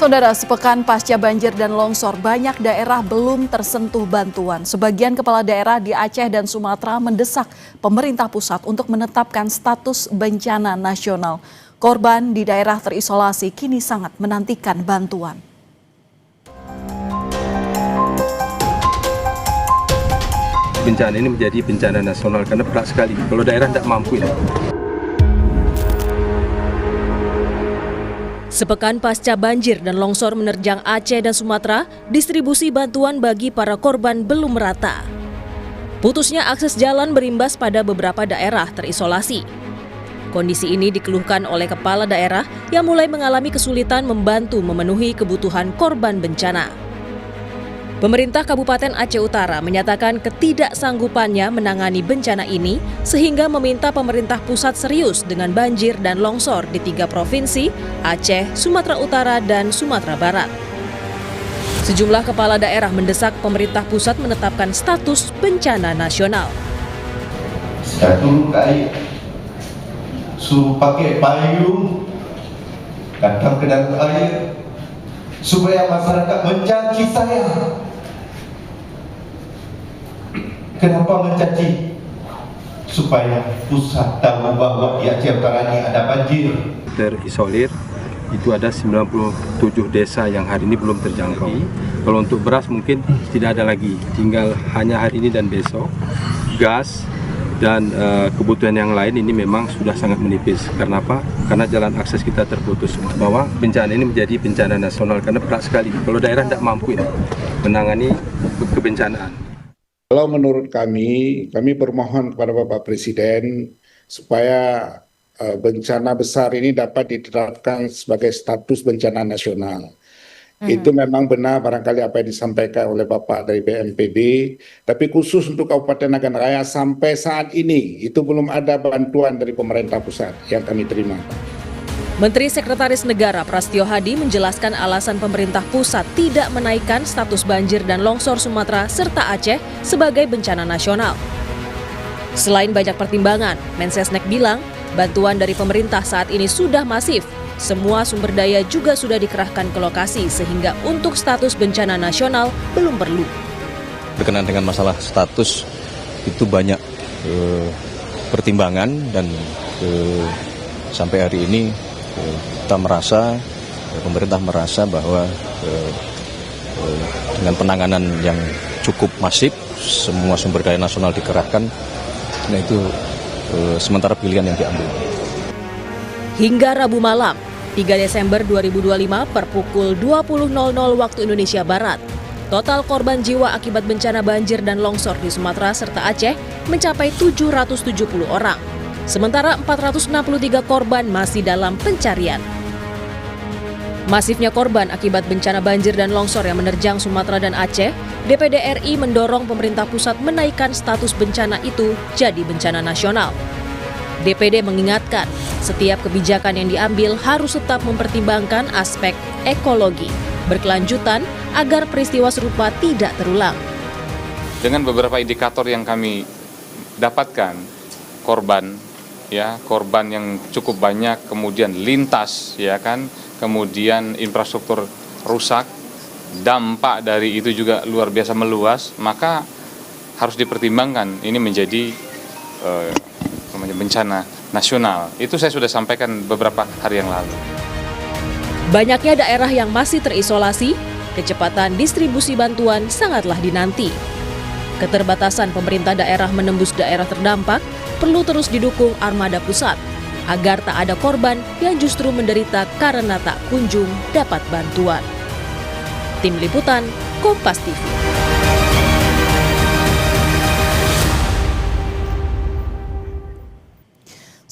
Saudara, sepekan pasca banjir dan longsor, banyak daerah belum tersentuh bantuan. Sebagian kepala daerah di Aceh dan Sumatera mendesak pemerintah pusat untuk menetapkan status bencana nasional. Korban di daerah terisolasi kini sangat menantikan bantuan. Bencana ini menjadi bencana nasional karena berat sekali. Kalau daerah tidak mampu ini. Sepekan pasca banjir dan longsor menerjang Aceh dan Sumatera, distribusi bantuan bagi para korban belum merata. Putusnya akses jalan berimbas pada beberapa daerah terisolasi. Kondisi ini dikeluhkan oleh kepala daerah yang mulai mengalami kesulitan membantu memenuhi kebutuhan korban bencana. Pemerintah Kabupaten Aceh Utara menyatakan ketidaksanggupannya menangani bencana ini sehingga meminta pemerintah pusat serius dengan banjir dan longsor di 3 provinsi, Aceh, Sumatera Utara, dan Sumatera Barat. Sejumlah kepala daerah mendesak pemerintah pusat menetapkan status bencana nasional. Satu kali suruh pakai payung, datang ke dalam air, supaya masyarakat mencaci saya. Kenapa mencaci? Supaya pusat tahu bahwa di Aceh Utara ini ada banjir. Terisolir itu ada 97 desa yang hari ini belum terjangkau. Kalau untuk beras mungkin tidak ada lagi, tinggal hanya hari ini dan besok. Gas dan kebutuhan yang lain ini memang sudah sangat menipis. Karena apa? Karena jalan akses kita terputus. Bahwa bencana ini menjadi bencana nasional karena berat sekali. Kalau daerah tidak mampu ini menangani kebencanaan. Kalau menurut kami bermohon kepada Bapak Presiden supaya bencana besar ini dapat ditetapkan sebagai status bencana nasional. Itu memang benar barangkali apa yang disampaikan oleh Bapak dari BNPB, tapi khusus untuk Kabupaten Nagan Raya sampai saat ini itu belum ada bantuan dari pemerintah pusat yang kami terima. Menteri Sekretaris Negara Prastio Hadi menjelaskan alasan pemerintah pusat tidak menaikkan status banjir dan longsor Sumatera serta Aceh sebagai bencana nasional. Selain banyak pertimbangan, Mensesnek bilang bantuan dari pemerintah saat ini sudah masif. Semua sumber daya juga sudah dikerahkan ke lokasi sehingga untuk status bencana nasional belum perlu. Berkenaan dengan masalah status itu banyak pertimbangan dan sampai hari ini pemerintah merasa bahwa dengan penanganan yang cukup masif, semua sumber daya nasional dikerahkan, nah itu sementara pilihan yang diambil. Hingga Rabu malam, 3 Desember 2025 per pukul 20.00 waktu Indonesia Barat, total korban jiwa akibat bencana banjir dan longsor di Sumatera serta Aceh mencapai 770 orang. Sementara 463 korban masih dalam pencarian. Masifnya korban akibat bencana banjir dan longsor yang menerjang Sumatera dan Aceh, DPD RI mendorong pemerintah pusat menaikkan status bencana itu jadi bencana nasional. DPD mengingatkan, setiap kebijakan yang diambil harus tetap mempertimbangkan aspek ekologi, berkelanjutan agar peristiwa serupa tidak terulang. Dengan beberapa indikator yang kami dapatkan, korban yang cukup banyak, kemudian lintas, kemudian infrastruktur rusak, dampak dari itu juga luar biasa meluas, maka harus dipertimbangkan ini menjadi bencana nasional. Itu saya sudah sampaikan beberapa hari yang lalu. Banyaknya daerah yang masih terisolasi, kecepatan distribusi bantuan sangatlah dinanti. Keterbatasan pemerintah daerah menembus daerah terdampak perlu terus didukung armada pusat agar tak ada korban yang justru menderita karena tak kunjung dapat bantuan. Tim Liputan, Kompas TV.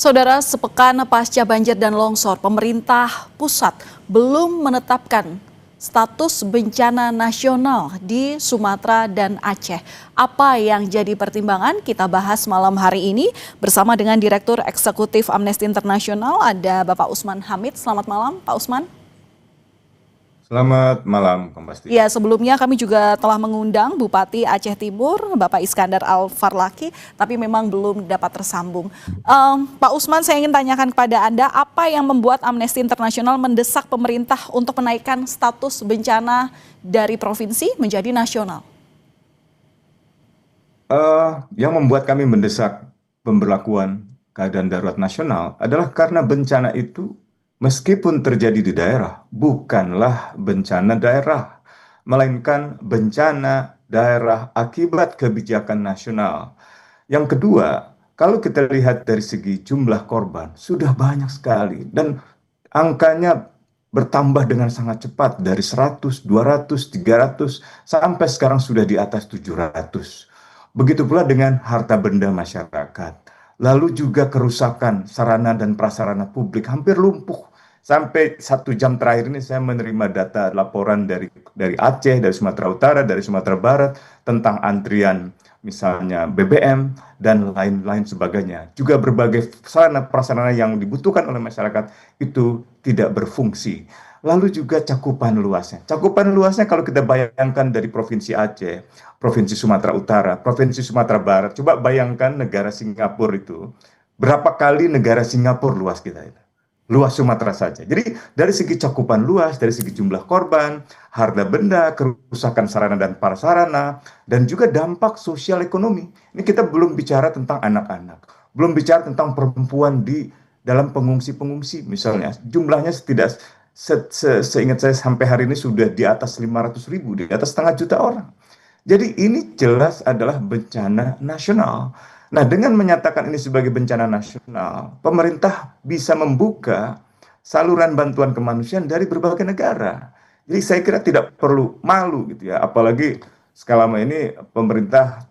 Saudara, sepekan pasca banjir dan longsor, pemerintah pusat belum menetapkan status bencana nasional di Sumatera dan Aceh. Apa yang jadi pertimbangan kita bahas malam hari ini bersama dengan Direktur Eksekutif Amnesty International, ada Bapak Usman Hamid. Selamat malam Pak Usman. Selamat malam, Kompas TV. Ya, sebelumnya kami juga telah mengundang Bupati Aceh Timur, Bapak Iskandar Al-Farlaki, tapi memang belum dapat tersambung. Pak Usman, saya ingin tanyakan kepada Anda, apa yang membuat Amnesty International mendesak pemerintah untuk menaikkan status bencana dari provinsi menjadi nasional? Yang membuat kami mendesak pemberlakuan keadaan darurat nasional adalah karena bencana itu meskipun terjadi di daerah, bukanlah bencana daerah, melainkan bencana daerah akibat kebijakan nasional. Yang kedua, kalau kita lihat dari segi jumlah korban, sudah banyak sekali dan angkanya bertambah dengan sangat cepat dari 100, 200, 300 sampai sekarang sudah di atas 700. Begitu pula dengan harta benda masyarakat. Lalu juga kerusakan sarana dan prasarana publik hampir lumpuh. Sampai 1 jam terakhir ini saya menerima data laporan dari Aceh, dari Sumatera Utara, dari Sumatera Barat tentang antrian misalnya BBM dan lain-lain sebagainya. Juga berbagai sarana prasarana yang dibutuhkan oleh masyarakat itu tidak berfungsi. Lalu juga cakupan luasnya. Cakupan luasnya kalau kita bayangkan dari Provinsi Aceh, Provinsi Sumatera Utara, Provinsi Sumatera Barat, coba bayangkan negara Singapura itu. Berapa kali negara Singapura luas kita itu? Luas Sumatera saja. Jadi dari segi cakupan luas, dari segi jumlah korban, harta benda, kerusakan sarana dan prasarana, dan juga dampak sosial ekonomi. Ini kita belum bicara tentang anak-anak, belum bicara tentang perempuan di dalam pengungsi-pengungsi misalnya. Jumlahnya seingat saya sampai hari ini sudah di atas 500.000, di atas setengah juta orang. Jadi ini jelas adalah bencana nasional. Nah, dengan menyatakan ini sebagai bencana nasional, pemerintah bisa membuka saluran bantuan kemanusiaan dari berbagai negara. Jadi saya kira tidak perlu malu gitu ya, apalagi selama ini pemerintah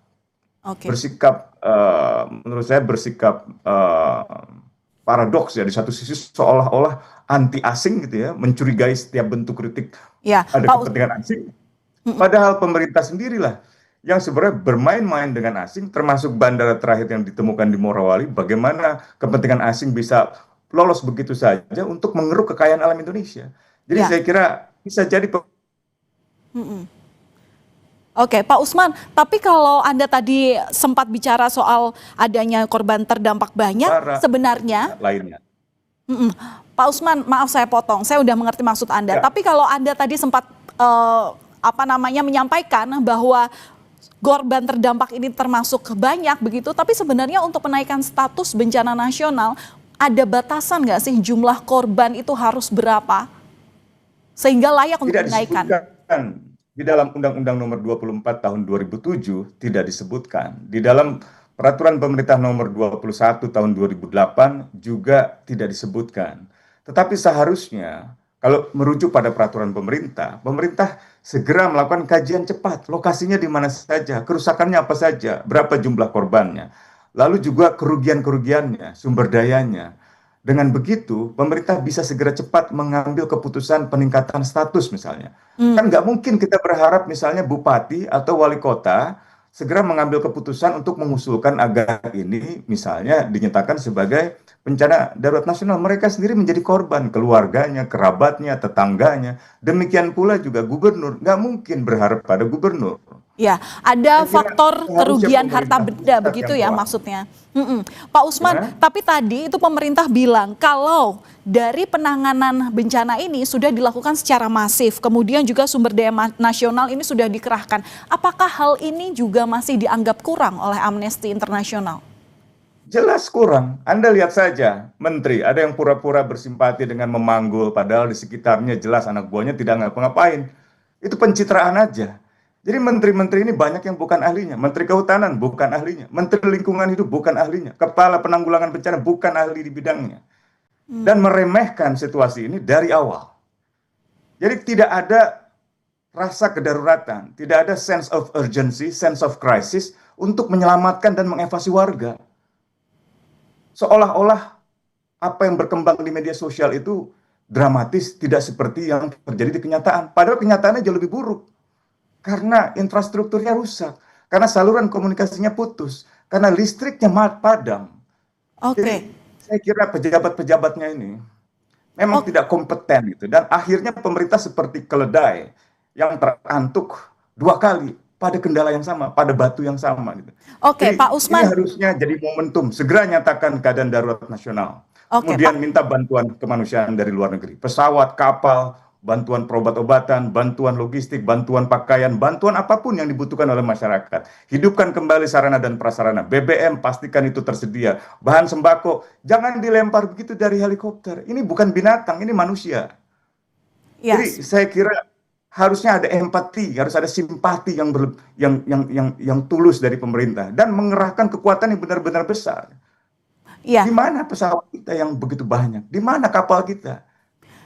bersikap, menurut saya bersikap paradoks ya, di satu sisi seolah-olah anti asing gitu ya, mencurigai setiap bentuk kritik ada kepentingan asing. Padahal pemerintah sendirilah yang sebenarnya bermain-main dengan asing, termasuk bandara terakhir yang ditemukan di Morowali, bagaimana kepentingan asing bisa lolos begitu saja untuk mengeruk kekayaan alam Indonesia. Jadi saya kira bisa jadi. Oke, Pak Usman, tapi kalau Anda tadi sempat bicara soal adanya korban terdampak banyak, sebenarnya lainnya. Pak Usman, maaf saya potong, saya udah mengerti maksud Anda. Tapi kalau Anda tadi sempat menyampaikan bahwa korban terdampak ini termasuk banyak begitu, tapi sebenarnya untuk menaikkan status bencana nasional ada batasan nggak sih jumlah korban itu harus berapa sehingga layak untuk dinaikkan? Di dalam Undang-Undang Nomor 24 Tahun 2007 tidak disebutkan. Di dalam Peraturan Pemerintah Nomor 21 Tahun 2008 juga tidak disebutkan. Tetapi seharusnya kalau merujuk pada peraturan pemerintah, pemerintah segera melakukan kajian cepat, lokasinya di mana saja, kerusakannya apa saja, berapa jumlah korbannya, lalu juga kerugian-kerugiannya, sumber dayanya. Dengan begitu, pemerintah bisa segera cepat mengambil keputusan peningkatan status misalnya. Kan nggak mungkin kita berharap misalnya bupati atau wali kota segera mengambil keputusan untuk mengusulkan agar ini misalnya dinyatakan sebagai bencana darurat nasional. Mereka sendiri menjadi korban, keluarganya, kerabatnya, tetangganya. Demikian pula juga gubernur. Nggak mungkin berharap pada gubernur. Ya, ada faktor kerugian harta benda begitu ya maksudnya. Pak Usman, tapi tadi itu pemerintah bilang kalau dari penanganan bencana ini sudah dilakukan secara masif, kemudian juga sumber daya nasional ini sudah dikerahkan. Apakah hal ini juga masih dianggap kurang oleh Amnesty International? Jelas kurang. Anda lihat saja, menteri ada yang pura-pura bersimpati dengan memanggul, padahal di sekitarnya jelas anak buahnya tidak ngapa-ngapain. Itu pencitraan aja. Jadi menteri-menteri ini banyak yang bukan ahlinya. Menteri Kehutanan bukan ahlinya. Menteri Lingkungan Hidup bukan ahlinya. Kepala Penanggulangan Bencana bukan ahli di bidangnya. Dan meremehkan situasi ini dari awal. Jadi tidak ada rasa kedaruratan. Tidak ada sense of urgency, sense of crisis untuk menyelamatkan dan mengevakuasi warga. Seolah-olah apa yang berkembang di media sosial itu dramatis, tidak seperti yang terjadi di kenyataan. Padahal kenyataannya jauh lebih buruk. Karena infrastrukturnya rusak, karena saluran komunikasinya putus, karena listriknya padam. Jadi, saya kira pejabat-pejabatnya ini memang tidak kompeten gitu. Dan akhirnya pemerintah seperti keledai yang terantuk 2 kali pada kendala yang sama, pada batu yang sama gitu. Oke, Jadi, Pak Usman. ini harusnya jadi momentum, segera nyatakan keadaan darurat nasional. Oke, Kemudian Pak. minta bantuan kemanusiaan dari luar negeri, pesawat, kapal, bantuan perobat-obatan, bantuan logistik, bantuan pakaian, bantuan apapun yang dibutuhkan oleh masyarakat. Hidupkan kembali sarana dan prasarana. BBM pastikan itu tersedia. Bahan sembako, jangan dilempar begitu dari helikopter. Ini bukan binatang, ini manusia. Jadi saya kira harusnya ada empati, harus ada simpati yang tulus dari pemerintah dan mengerahkan kekuatan yang benar-benar besar. Iya. Di mana pesawat kita yang begitu banyak? Di mana kapal kita?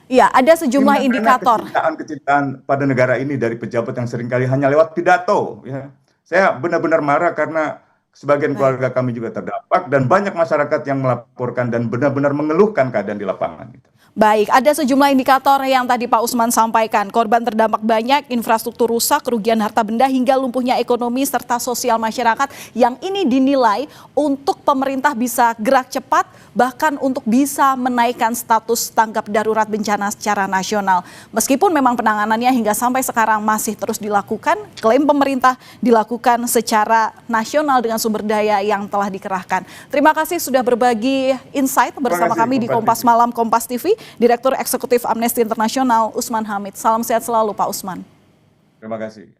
Iya, ada sejumlah indikator. Kecintaan pada negara ini dari pejabat yang seringkali hanya lewat pidato. Ya. Saya benar-benar marah karena sebagian keluarga kami juga terdampak dan banyak masyarakat yang melaporkan dan benar-benar mengeluhkan keadaan di lapangan. Baik, ada sejumlah indikator yang tadi Pak Usman sampaikan. Korban terdampak banyak, infrastruktur rusak, kerugian harta benda hingga lumpuhnya ekonomi serta sosial masyarakat yang ini dinilai untuk pemerintah bisa gerak cepat bahkan untuk bisa menaikkan status tanggap darurat bencana secara nasional. Meskipun memang penanganannya hingga sampai sekarang masih terus dilakukan, klaim pemerintah dilakukan secara nasional dengan sumber daya yang telah dikerahkan. Terima kasih sudah berbagi insight bersama kami di Kompas Malam Kompas TV. Direktur Eksekutif Amnesty International Usman Hamid. Salam sehat selalu Pak Usman. Terima kasih.